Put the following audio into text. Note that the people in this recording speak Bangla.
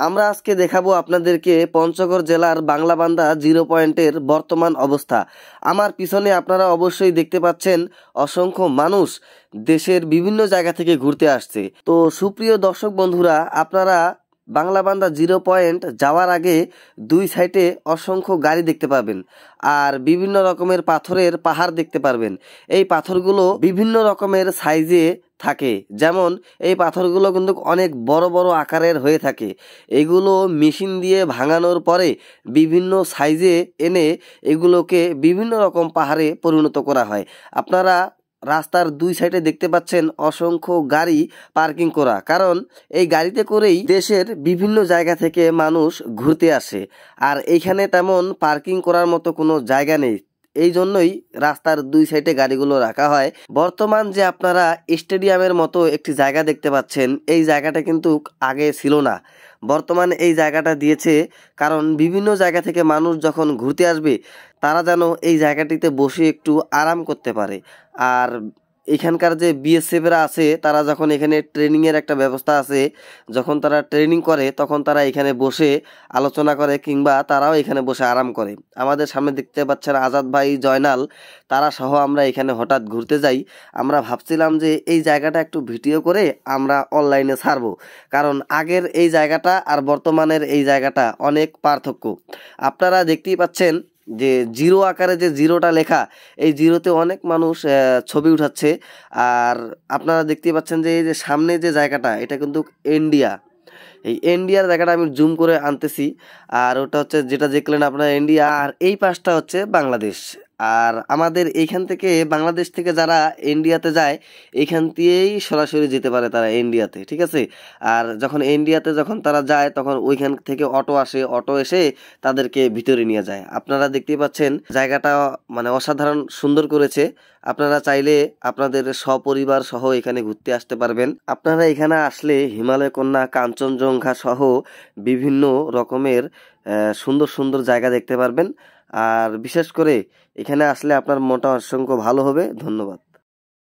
আমরা আজকে দেখাবো আপনাদেরকে পঞ্চগড় জেলার বাংলাবান্ধা জিরো পয়েন্টের বর্তমান অবস্থা। আমার পিছনে আপনারা অবশ্যই দেখতে পাচ্ছেন অসংখ্য মানুষ দেশের বিভিন্ন জায়গা থেকে ঘুরতে আসছে। তো সুপ্রিয় দর্শক বন্ধুরা, আপনারা বাংলাবান্ধা জিরো পয়েন্ট যাওয়ার আগে দুই সাইডে অসংখ্য গাড়ি দেখতে পাবেন আর বিভিন্ন রকমের পাথরের পাহাড় দেখতে পারবেন। এই পাথরগুলো বিভিন্ন রকমের সাইজে থাকে, যেমন এই পাথরগুলো কিন্তু অনেক বড় বড় আকারের হয়ে থাকে। এগুলো মেশিন দিয়ে ভাঙানোর পরে বিভিন্ন সাইজে এনে এগুলোকে বিভিন্ন রকম পাহাড়ে পরিণত করা হয়। আপনারা রাস্তার দুই সাইডে দেখতে পাচ্ছেন অসংখ্য গাড়ি পার্কিং করা, কারণ এই গাড়িতে করেই দেশের বিভিন্ন জায়গা থেকে মানুষ ঘুরতে আসে। আর এইখানে তেমন পার্কিং করার মতো কোনো জায়গা নেই, এই জন্যই রাস্তার দুই সাইডে গাড়িগুলো রাখা হয়। বর্তমান যে আপনারা স্টেডিয়ামের মতো একটি জায়গা দেখতে পাচ্ছেন, এই জায়গাটা কিন্তু আগে ছিল না। বর্তমানে এই জায়গাটা দিয়েছে কারণ বিভিন্ন জায়গা থেকে মানুষ যখন ঘুরতে আসবে তারা যেন এই জায়গাটিতে বসে একটু আরাম করতে পারে। আর এখানকার যে বিএসএফরা আছে তারা যখন এখানে ট্রেনিংয়ের একটা ব্যবস্থা আছে, যখন তারা ট্রেনিং করে তখন তারা এখানে বসে আলোচনা করে কিংবা তারাও এখানে বসে আরাম করে। আমাদের সামনে দেখতে পাচ্ছেন আজাদ ভাই, জয়নাল, তারা সহ আমরা এখানে হঠাৎ ঘুরতে যাই। আমরা ভাবছিলাম যে এই জায়গাটা একটু ভিডিও করে আমরা অনলাইনে ছাড়বো, কারণ আগের এই জায়গাটা আর বর্তমানের এই জায়গাটা অনেক পার্থক্য। আপনারা দেখতেই পাচ্ছেন যে জিরো আকারে যে জিরোটা লেখা, এই জিরোতে অনেক মানুষ ছবি উঠাচ্ছে। আর আপনারা দেখতে পাচ্ছেন যে এই যে সামনে যে জায়গাটা, এটা কিন্তু ইন্ডিয়া। এই ইন্ডিয়ার জায়গাটা আমি জুম করে আনতেছি, আর ওটা হচ্ছে যেটা দেখলেন আপনারা ইন্ডিয়া, আর এই পাশটা হচ্ছে বাংলাদেশ। আর আমাদের এইখান থেকে বাংলাদেশ থেকে যারা ইন্ডিয়াতে যায় এইখান দিয়েই সরাসরি যেতে পারে তারা ইন্ডিয়াতে, ঠিক আছে। আর যখন ইন্ডিয়াতে যখন তারা যায় তখন ওইখান থেকে অটো আসে, অটো এসে তাদেরকে ভিতরে নিয়ে যায়। আপনারা দেখতেই পাচ্ছেন জায়গাটা মানে অসাধারণ সুন্দর করেছে। আপনারা চাইলে আপনাদের সপরিবার সহ এখানে ঘুরতে আসতে পারবেন। আপনারা এখানে আসলে হিমালয় কন্যা, কাঞ্চনজঙ্ঘা সহ বিভিন্ন রকমের সুন্দর সুন্দর জায়গা দেখতে পারবেন। আর বিশেষ করে এখানে আসলে আপনার মনটা অসংখ্য ভালো হবে। ধন্যবাদ।